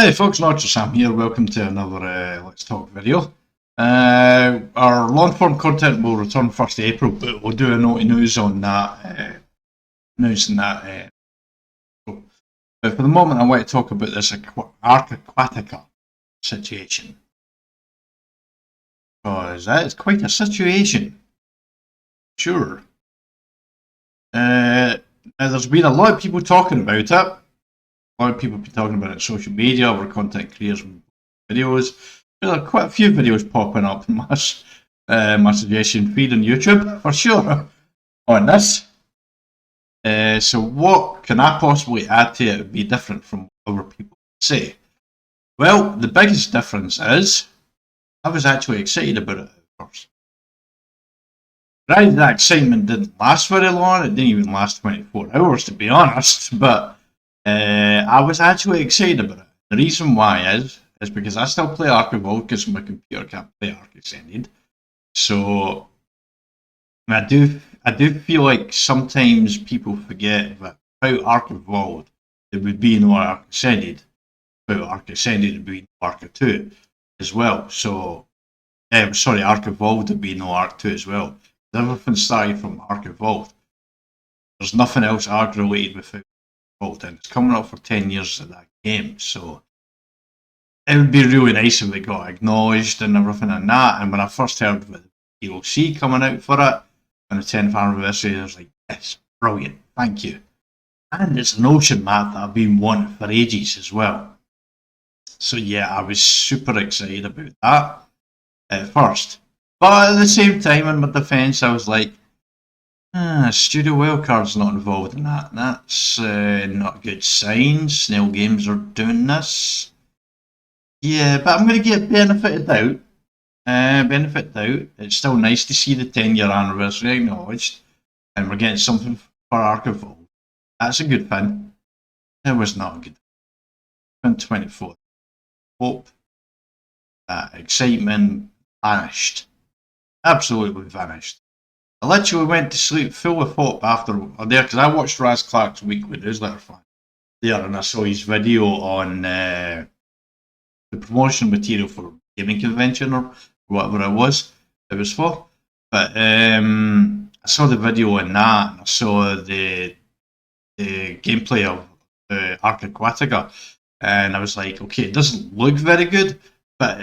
Hi folks, Notretsam here. Welcome to another Let's Talk video. Our long-form content will return 1st of April, but we'll do a Notey news on that. But for the moment, I want to talk about this Ark Aquatica situation, because that is quite a situation. Sure. Now, there's been a lot of people talking about it. A lot of people have been talking about it on social media, our content creators and videos. There are quite a few videos popping up in my suggestion feed on YouTube, for sure, on this. So what can I possibly add to it to be different from what other people say? Well, the biggest difference is I was actually excited about it at first. Right, that excitement didn't last very long. It didn't even last 24 hours, to be honest, but I was actually excited about it. The reason why is because I still play Ark Evolved because my computer can't play Ark Extended. So I do feel like sometimes people forget that without Ark Evolved there would be no Ark Extended. Without Ark Extended there would be no Ark 2 as well. So sorry, Ark Evolved would be no Ark 2 as well. Everything started from Ark Evolved. There's nothing else Ark related without Evolved, and it's coming up for 10 years of that game, so it would be really nice if it got acknowledged and everything like that. And when I first heard about the DLC coming out for it on the 10th anniversary, I was like, yes, brilliant, thank you. And it's an ocean map that I've been wanting for ages as well. So yeah, I was super excited about that at first. But at the same time, in my defence, I was like, Studio Wildcard's not involved in that. That's not a good sign. Snail Games are doing this. Yeah, but I'm going to get benefit of doubt. Benefit of doubt. It's still nice to see the 10-year anniversary acknowledged, and we're getting something for Ark Evolved. That's a good thing. It was not a good thing. 24. Hope. That excitement vanished. Absolutely vanished. I literally went to sleep full of hope after there because I watched Raz Clark's weekly newsletter fan there, and I saw his video on the promotion material for gaming convention or whatever it was for. But I saw the video on that, and I saw the gameplay of Ark Aquatica, and I was like, okay, it doesn't look very good. But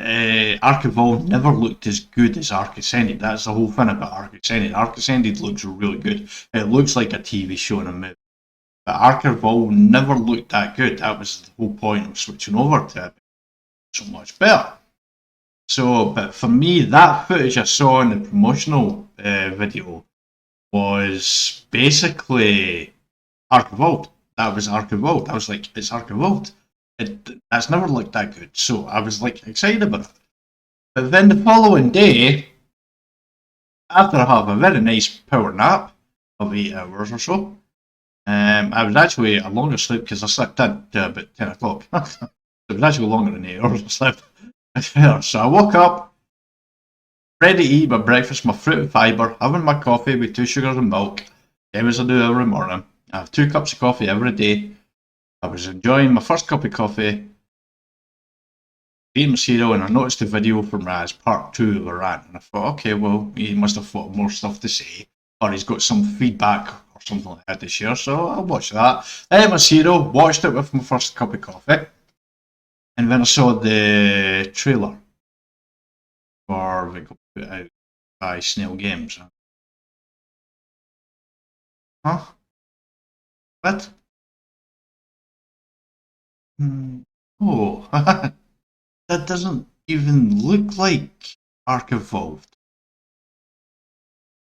Ark Evolved never looked as good as Ark Ascended. That's the whole thing about Ark Ascended. Ark Ascended looks really good. It looks like a TV show and a movie. But Ark Evolved never looked that good. That was the whole point of switching over to it. So much better. So, but for me, that footage I saw in the promotional video was basically Ark Evolved. That was Ark Evolved. I was like, it's Ark Evolved. That's never looked that good, so I was like excited about it. But then the following day, after I have a very nice power nap of 8 hours or so, I was actually a longer sleep because I slept in about 10 o'clock. It was actually longer than 8 hours I slept. So I woke up, ready to eat my breakfast, my fruit and fibre, having my coffee with 2 sugars and milk, same as I do every morning. I have 2 cups of coffee every day. I was enjoying my first cup of coffee, eating my cereal, and I noticed the video from Raz, part 2 of a rant, and I thought, okay, well, he must have thought more stuff to say, or he's got some feedback or something like that to share, so I'll watch that. I ate my cereal, watched it with my first cup of coffee, and then I saw the trailer for the put out by Snail Games. Huh? What? Oh, that doesn't even look like Ark Evolved.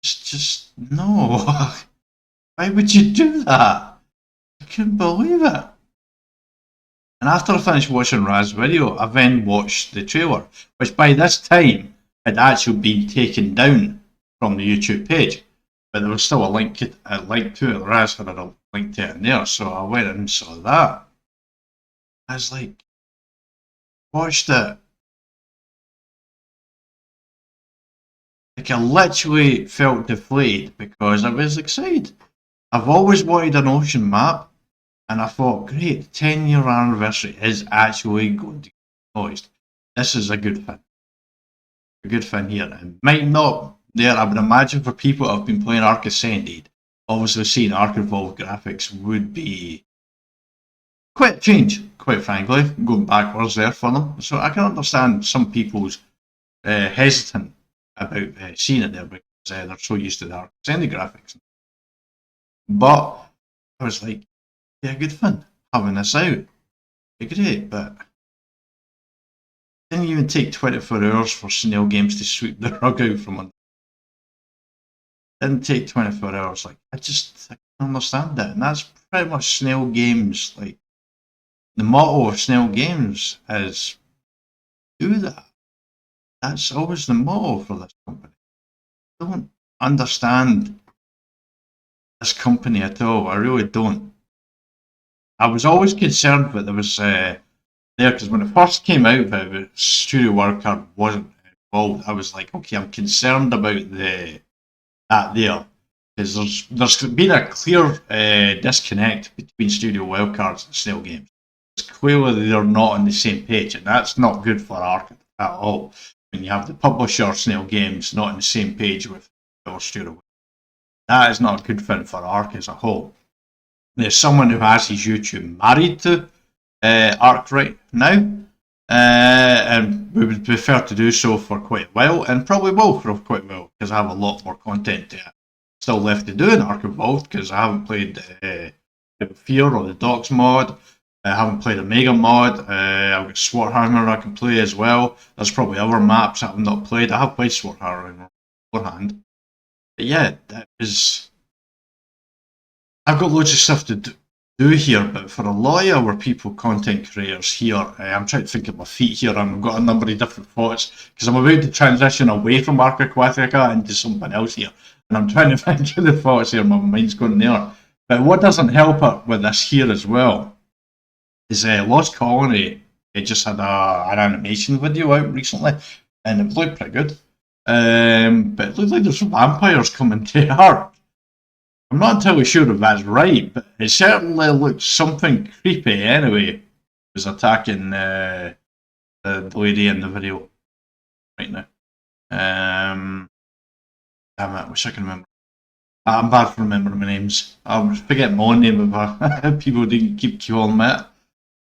It's just, no. Why would you do that? I couldn't believe it. And after I finished watching Raz's video, I then watched the trailer, which by this time had actually been taken down from the YouTube page. But there was still a link to it. Raz had a link to it in there, so I went and saw that. I was like, watched it. Like, I literally felt deflated because I was excited. I've always wanted an ocean map. And I thought, great, the 10-year anniversary is actually going to get noticed. This is a good thing. A good thing here. It might not there, I would imagine for people who have been playing Ark Ascended, obviously seeing Ark Evolved graphics would be quite a change, quite frankly, going backwards there for them. So I can understand some people's hesitant about seeing it there because they're so used to the Ark Ascended graphics. But I was like, yeah, good fun having this out. Be great, but it didn't even take 24 hours for Snail Games to sweep the rug out from under. It didn't take 24 hours. Like I can't understand that, and that's pretty much Snail Games. Like the motto of Snail Games is do that. That's always the motto for this company. I don't understand this company at all. I really don't. I was always concerned that there was there because when it first came out that Studio Ark wasn't involved, I was like, okay, I'm concerned about that there because there's been a clear disconnect between Studio Wildcards and Snail Games. It's clearly they're not on the same page, and that's not good for Ark at all. When you have the publisher Snail Games not on the same page with our Studio, that is not a good thing for Ark as a whole. There's someone who has his YouTube married to Ark right now, and we would prefer to do so for quite a while, and probably will for quite a while because I have a lot more content still left to do in Ark Evolved because I haven't played Fear or the Docs mod. I haven't played a Mega mod. I've got Swarthammer I can play as well. There's probably other maps that I've not played. I have played Swarthammer beforehand. But yeah, that is. I've got loads of stuff to do here, but for a lot of our people, content creators here, I'm trying to think of my feet here. I've got a number of different thoughts because I'm about to transition away from Ark Aquatica into something else here, and I'm trying to think of the thoughts here. My mind's going there. But what doesn't help it with this here as well is Lost Colony. It just had an animation video out recently, and it looked pretty good. But it looked like there's some vampires coming to Ark. I'm not entirely sure if that's right, but it certainly looked something creepy anyway. It was attacking the lady in the video right now. Damn it, I wish I could remember. I'm bad for remembering my names. I'll forget my own name if people didn't keep calling me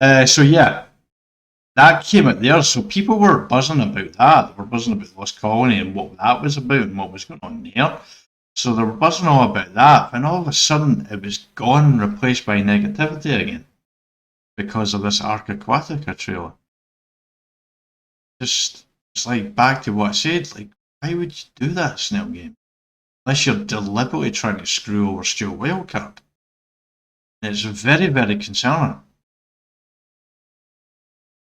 it. So yeah, that came out there. So people were buzzing about that. They were buzzing about Lost Colony and what that was about and what was going on there. So they were buzzing all about that, and all of a sudden it was gone, replaced by negativity again because of this Ark Aquatica trailer. It's like back to what I said. Like, why would you do that, Snail Game? Unless you're deliberately trying to screw over Stuart Wildcard. And it's very, very concerning.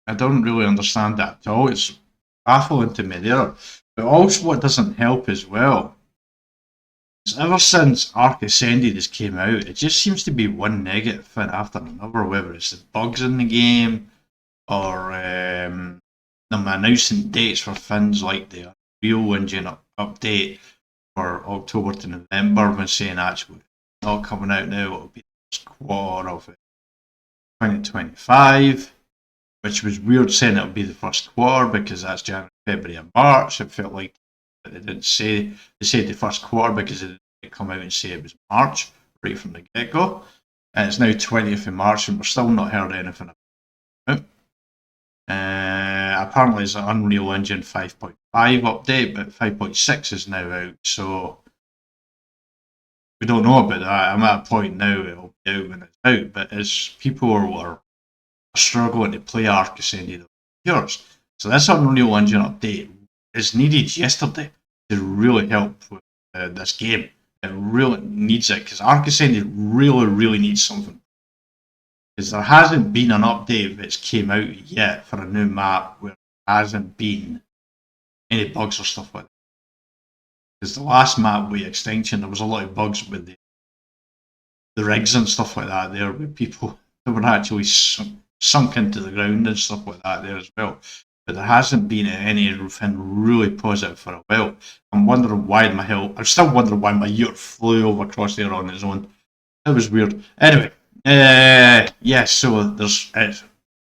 I don't really understand that at all. It's baffling to me there. But also, what doesn't help as well. Ever since Ark Ascended has came out, it just seems to be one negative thing after another, whether it's the bugs in the game or them announcing dates for things like the Unreal Engine update for October to November, when saying actually it's not coming out now, it'll be the first quarter of 2025, which was weird saying it'll be the first quarter because that's January, February and March. It felt like but they didn't say, they said the first quarter because they didn't come out and say it was March right from the get-go. And it's now 20th of March and we're still not heard anything about it. Apparently it's an Unreal Engine 5.5 update, but 5.6 is now out, so we don't know about that. I'm at a point now it'll be out when it's out, but as people are struggling to play Ark Ascended years, so this Unreal Engine update is needed yesterday to really help with this game. It really needs it because Ark Ascended really needs something. Because there hasn't been an update that's came out yet for a new map where there hasn't been any bugs or stuff like that. Because the last map with Extinction, there was a lot of bugs with the rigs and stuff like that there, with people that were actually sunk into the ground and stuff like that there as well. But there hasn't been anything really positive for a while. I'm wondering why I'm still wondering why my yurt flew over across there on its own. It was weird. Anyway, Yes, so there's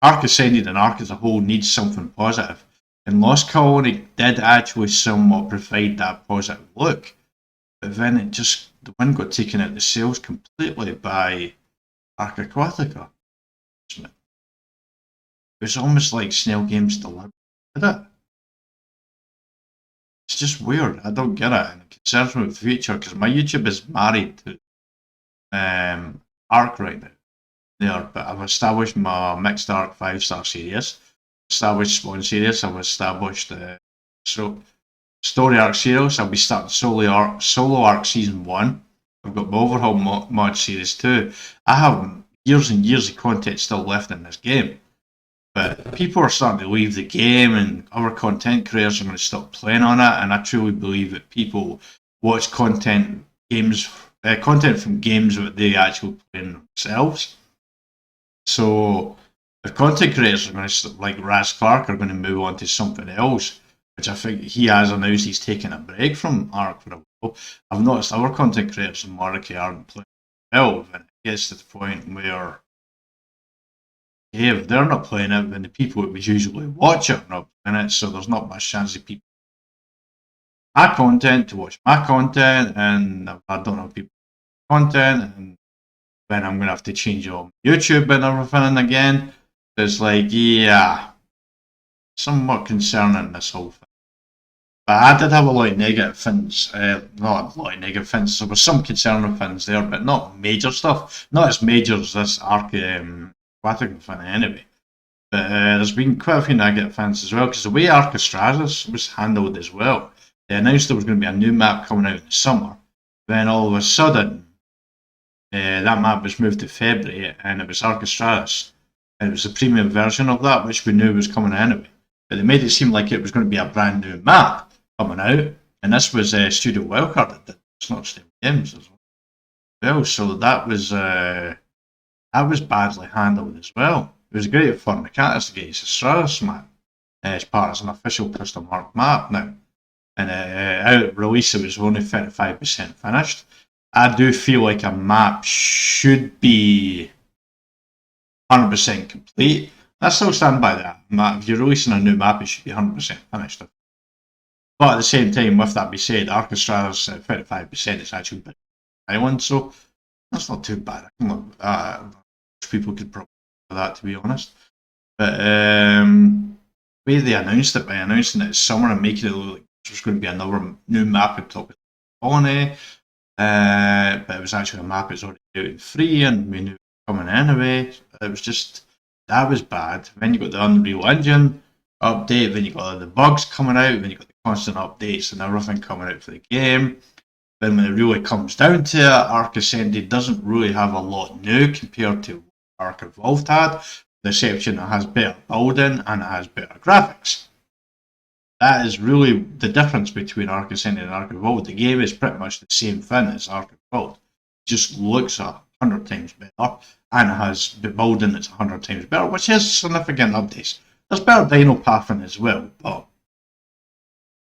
Ark Ascended and Ark as a whole needs something positive. And Lost Colony did actually somewhat provide that positive look. But then the wind got taken out of the sails completely by Ark Aquatica. It was almost like Snail Games delivered it. It's just weird. I don't get it. And it concerns me with the future because my YouTube is married to Ark right now. There, but I've established my mixed Ark 5-star series, established Spawn series, I've established Story Ark series. I'll be starting Solo Ark Season 1. I've got my overhaul mod series 2. I have years and years of content still left in this game. But people are starting to leave the game and other content creators are going to stop playing on it. And I truly believe that people watch content from games that they actually play themselves. So if content creators are going to, like Raz Clark, are going to move on to something else, which I think he has announced he's taking a break from Ark for a while, I've noticed other content creators in Mordecai aren't playing well, and it gets to the point where if they're not playing it, then the people that would usually watch it are not playing it, so there's not much chance of people my content to watch my content, and I don't have people content, and then I'm going to have to change all YouTube and everything again. It's like, yeah, somewhat concerning, this whole thing. But I did have a lot of negative things, not a lot of negative things, there was some concerning things there, but not major stuff, not as major as this Ark Aquatica thing anyway. But there's been quite a few negative things as well, because the way Ark Stratus was handled as well, they announced there was going to be a new map coming out in the summer, then all of a sudden, that map was moved to February, and it was Ark Stratus, and it was a premium version of that, which we knew was coming anyway. But they made it seem like it was going to be a brand new map coming out, and this was Studio Wildcard that did. It's not Steam Games as well. So that was badly handled as well. It was great for mechanics to get a Stratus map as part of an official custom Ark map now, and out of release it was only 35% finished. I do feel like a map should be 100% complete. I still stand by that. If you're releasing a new map, it should be 100% finished. But at the same time, with that being said, Ark Stratus 35% is actually big island, so that's not too bad. People could probably do that, to be honest. But the way they announced it, by announcing it this summer and making it look like there's going to be another new map on top of the colony, but it was actually a map that's already out and free, and we knew it was coming anyway. It was just, that was bad. Then you got the Unreal Engine update, then you got all the bugs coming out, then you got the constant updates and everything coming out for the game. Then when it really comes down to it, Ark Ascended doesn't really have a lot new compared to what Ark Evolved had. The exception, it has better building and it has better graphics. That is really the difference between Ark Ascended and Ark Evolved. The game is pretty much the same thing as Ark Evolved. It just looks 100 times better, and it has the building that's 100 times better, which is significant updates. There's better dino pathing as well, but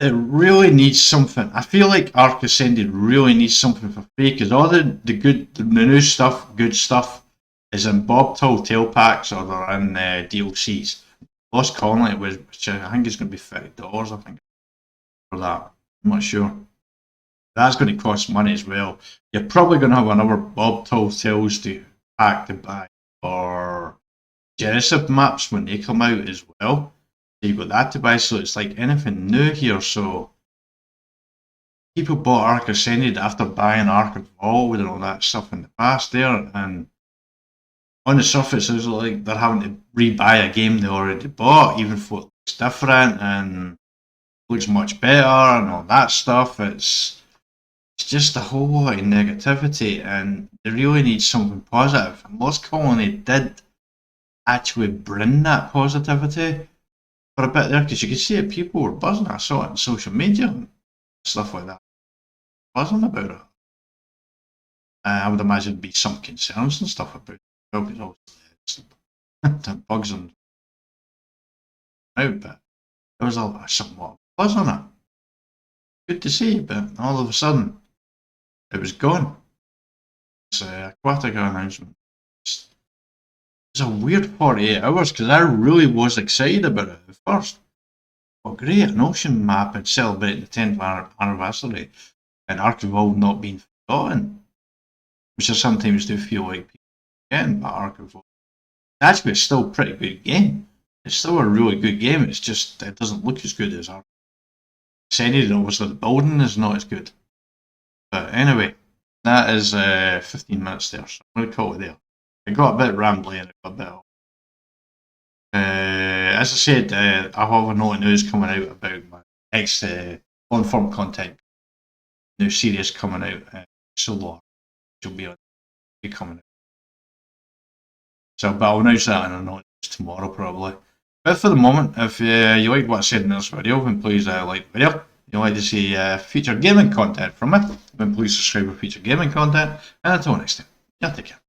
it really needs something. I feel like Ark Ascended really needs something for free, because all the new stuff, good stuff, is in Bobtail tail packs or they're in DLCs. Lost Colony, which I think is going to be $30, I think, for that. I'm not sure. That's going to cost money as well. You're probably going to have another Bobtail Tales to pack to buy for Genesis maps when they come out as well. So you've got that to buy, so it's like anything new here. So people bought Ark Ascended after buying Ark Evolved and all that stuff in the past there, and on the surface it's like they're having to rebuy a game they already bought, even though it looks different and looks much better and all that stuff. It's just a whole lot of negativity, and they really need something positive. And Lost Colony did actually bring that positivity for a bit there, because you could see it, people were buzzing. I saw it on social media and stuff like that, buzzing about it. I would imagine there'd be some concerns and stuff about it, because the bugs and out, but there was a somewhat buzz on it. Good to see, but all of a sudden it was gone. It's Aquatica announcement. was a weird 48 hours because I really was excited about it at first. Well, great, an ocean map and celebrating the 10th anniversary and Ark Evolved not being forgotten, which I sometimes do feel like people forget about Ark Evolved. Actually, it's still a pretty good game. It's still a really good game. It's just it doesn't look as good as Ark. Ascended, obviously, the building is not as good. But anyway, that is 15 minutes there, so I'm going to call it there. It got a bit rambly and it got a bit. As I said, I have a lot of news coming out about my next long-form content. New series coming out, Story Ark, which will be coming out. So, but I'll announce that in a note tomorrow probably. But for the moment, if you liked what I said in this video, then please like the video. If you'd like to see future gaming content from me, then please subscribe for future gaming content. And until next time, take care.